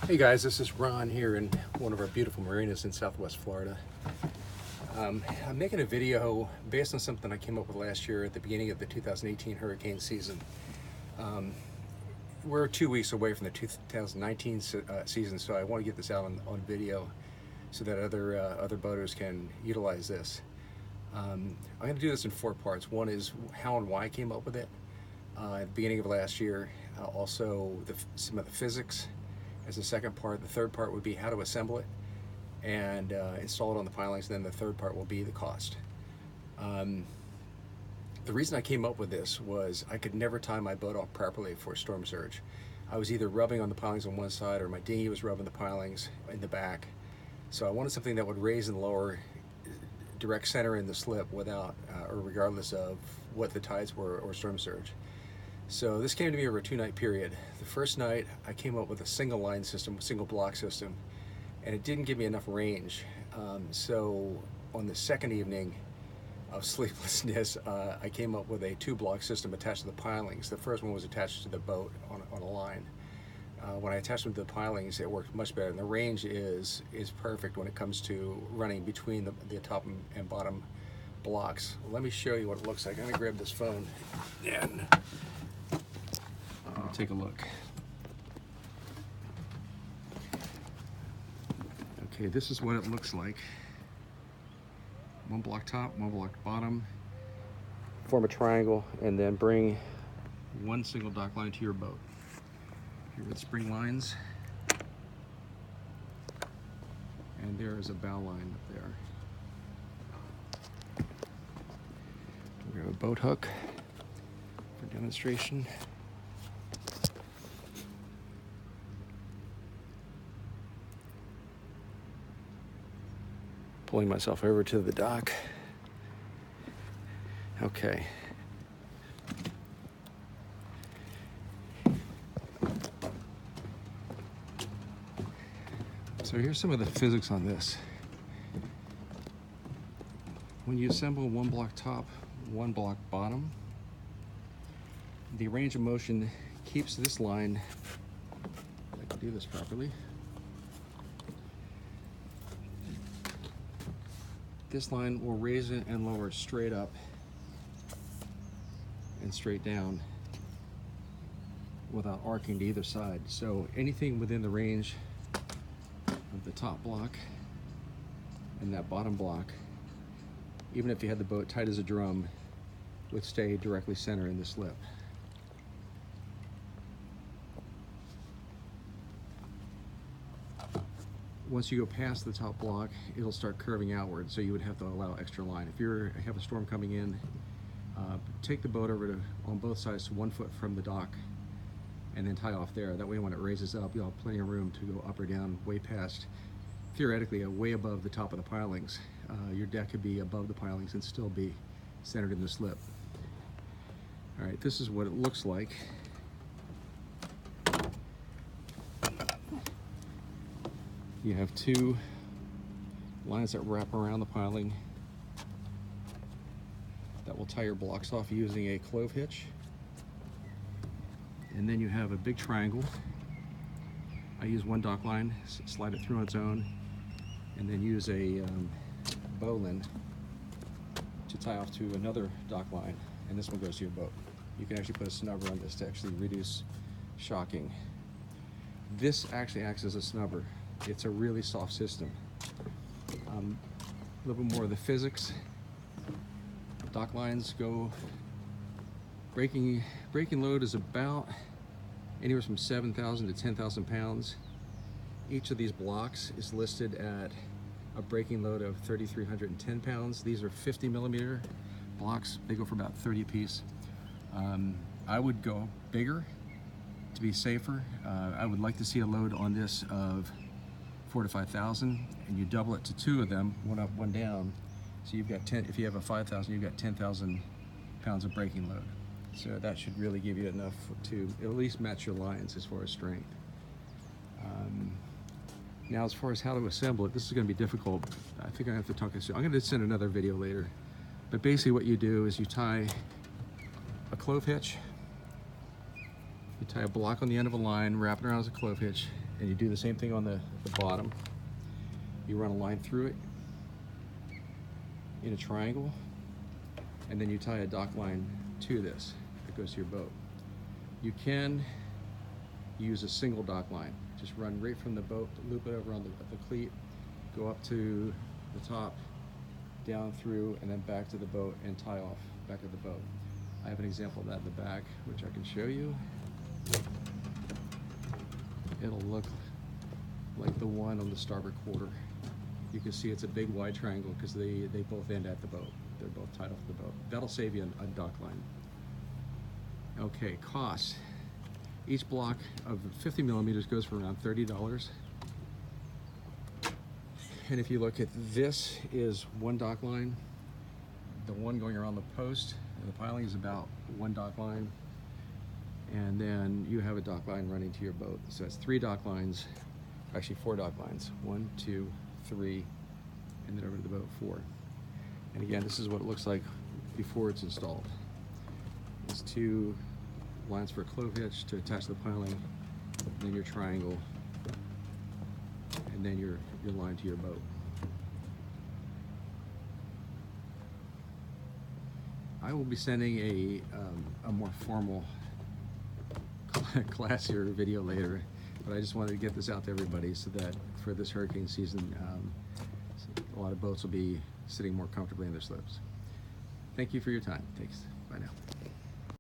Hey guys, this is Ron here in one of our beautiful marinas in Southwest Florida. I'm making a video based on something I came up with last year at the beginning of the 2018 hurricane season. We're 2 weeks away from the 2019 season, so I want to get this out on video so that other boaters can utilize this. I'm going to do this in 4 parts. One is how and why I came up with it at the beginning of last year. Also some of the physics as the second part. The third part would be how to assemble it and install it on the pilings. And then the third part will be the cost. The reason I came up with this was I could never tie my boat off properly for storm surge. I was either rubbing on the pilings on one side or my dinghy was rubbing the pilings in the back. So I wanted something that would raise and lower direct center in the slip without or regardless of what the tides were or storm surge. So this came to me over a 2-night period. The first night I came up with a single line system, single block system, and it didn't give me enough range. So on the second evening of sleeplessness, I came up with a 2-block system attached to the pilings. The first one was attached to the boat on a line. When I attached them to the pilings, it worked much better, and the range is perfect when it comes to running between the top and bottom blocks. Let me show you what it looks like. I'm gonna grab this phone and take a look. Okay, this is what it looks like. 1 block top, 1 block bottom. Form a triangle and then bring 1 single dock line to your boat. Here with spring lines. And there is a bow line up there. We have a boat hook for demonstration. Pulling myself over to the dock. Okay. So here's some of the physics on this. When you assemble 1 block top, 1 block bottom, the range of motion keeps this line, if I can do this properly, this line will raise it and lower it straight up and straight down without arcing to either side. So anything within the range of the top block and that bottom block, even if you had the boat tight as a drum, would stay directly center in the slip. Once you go past the top block, it'll start curving outward, so you would have to allow extra line. If you have a storm coming in, take the boat over to on both sides to 1 foot from the dock and then tie off there. That way when it raises up, you'll have plenty of room to go up or down way past, theoretically, way above the top of the pilings. Your deck could be above the pilings and still be centered in the slip. All right, this is what it looks like. You have 2 lines that wrap around the piling that will tie your blocks off using a clove hitch. And then you have a big triangle. I use 1 dock line, slide it through on its own, and then use a bowline to tie off to another dock line, and this one goes to your boat. You can actually put a snubber on this to actually reduce shocking. This actually acts as a snubber. It's a really soft system. A little bit more of the physics. Dock lines go, breaking load is about anywhere from 7,000 to 10,000 pounds. Each of these blocks is listed at a breaking load of 3,310 pounds. These are 50 millimeter blocks. They go for about 30 apiece. I would go bigger to be safer. I would like to see a load on this of 4,000 to 5,000, and you double it to 2 of them, 1 up, 1 down. So you've got 10. If you have a 5,000, you've got 10,000 pounds of braking load. So that should really give you enough to at least match your lines as far as strength. Now, as far as how to assemble it, this is going to be difficult. I think I have to talk this. I'm going to send another video later. But basically, what you do is you tie a clove hitch. You tie a block on the end of a line, wrap it around as a clove hitch, And you do the same thing on the bottom. You run a line through it in a triangle, and then you tie a dock line to this that goes to your boat. You can use a single dock line. Just run right from the boat, loop it over on the cleat, go up to the top, down through, and then back to the boat and tie off back of the boat. I have an example of that in the back, which I can show you. It'll look like the one on the starboard quarter. You can see it's a big wide triangle because they both end at the boat. They're both tied off the boat. That'll save you a dock line. Okay, cost. Each block of 50 millimeters goes for around $30. And if you look at this, is one dock line. The one going around the post and the piling is about one dock line. And then you have a dock line running to your boat. So that's 3 dock lines, actually 4 dock lines. 1, 2, 3, and then over to the boat 4. And again, this is what it looks like before it's installed. It's 2 lines for a clove hitch to attach to the piling, then your triangle, and then your line to your boat. I will be sending a more formal, classier video later, but I just wanted to get this out to everybody so that for this hurricane season, a lot of boats will be sitting more comfortably in their slips. Thank you for your time. Thanks. Bye now.